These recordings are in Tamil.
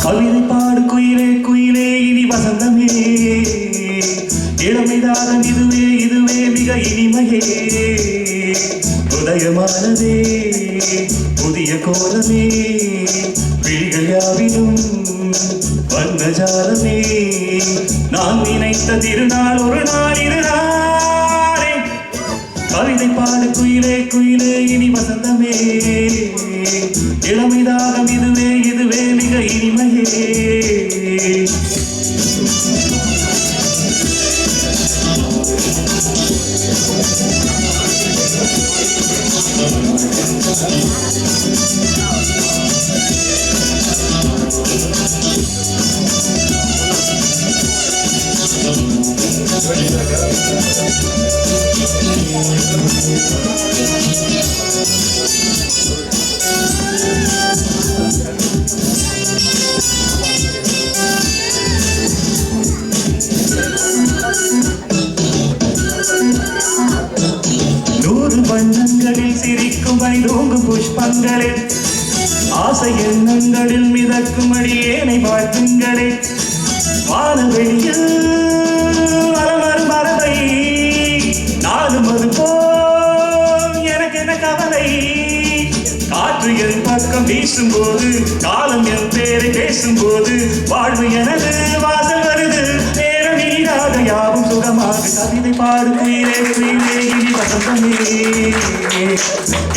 கவிதை பாடு குயிலே குயிலே இனி வசந்தமே இளமைதாகம் இதுவே இதுவே மிக இனிமையே உதயமானதே புதிய கோலமே விழிகள் யாவிலும் வண்ணஜாலமே நான் நினைத்த திருநாள் ஒரு நாள் இதுதானே கவிதை பாடு குயிலே குயிலே இனி வசந்தமே இளமைதாகம் இதுவே இதுவே மிக இனிமையே வண்ணங்களில் சிரிக்கும் வைதோங்கும் புஷ்பங்களே ஆசை எண்ணங்களில் மிதக்கும் அடியேனை வாழ்த்துங்களே வானவெளியில் வரும் மரபை நானும் அது போல் எனக்கு என்ன கவலை காற்று என் பக்கம் வீசும்போது காலம் என் பேரை பேசும்போது வாழ்வு எனது வாசல் வருது நேரம் நீராக யாவும் சுகமாக கவிதை பாடு குயிலே குயிலே இனி வசந்தமே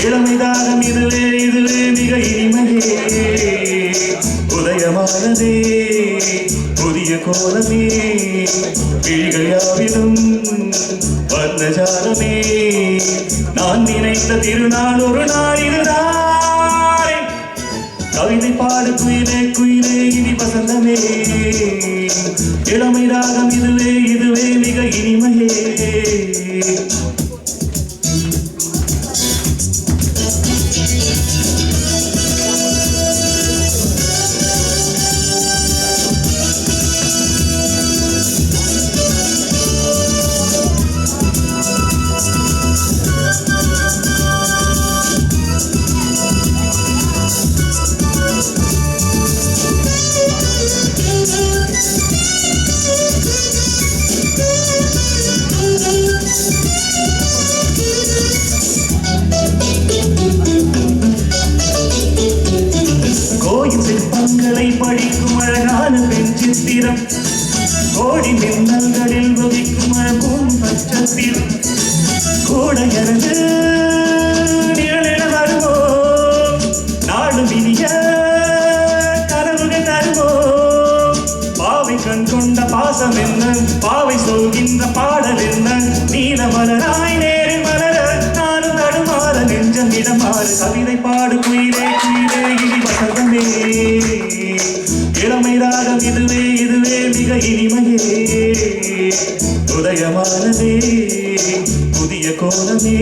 இளமைதாகம் இதுவே இதுவே மிக இனிமையே உதயமானதே புதிய கோலமே விழிகள் யாவிலும் வர்ணஜாலமே நான் நினைத்த திருநாள் ஒரு நாள் இதுதானே கவிதை பாடு குயிலே குயிலே இனி வசந்தமே இளமைதாகம் இதுவே இதுவே மிக இனிமையே சிற்பங்களை படிக்கும் அழகான பெண் சித்திரம் கோடி மின்னல்களில் உதிக்கும் அழகும் நட்சத்திரம் கூட எனது நிழலிட வருவோ நாடும் இனிய கனவுகள் தருவோ பாவை கண் கொண்ட பாசம் என்ன பாவை சொல்கின்ற பாடல் என்ன நீல மலராய் நேரில் மலர நானும் தடுமாற நெஞ்சம் இடமாறு கவிதை பாடு குயிலே குயிலே இனி வசந்தமே இளமைதாகம் இதுவே இதுவே மிக இனிமையே உதயமானதே புதிய கோலமே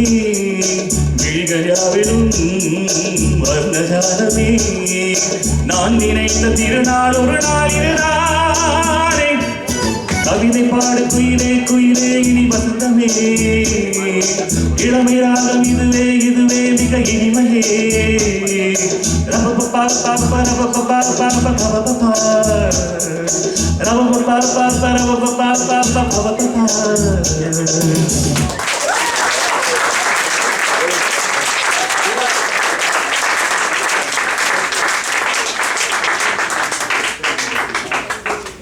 விழிகள் யாவிலும் வர்ணஜாலமே நான் நினைத்த திருநாள் ஒரு நாள் இதுதானே கவிதை பாடு குயிலே குயிலே இனி வசந்தமே இளமைதாகம் இதுவே இதுவே மிக இனிமையே Rapa pa pa pa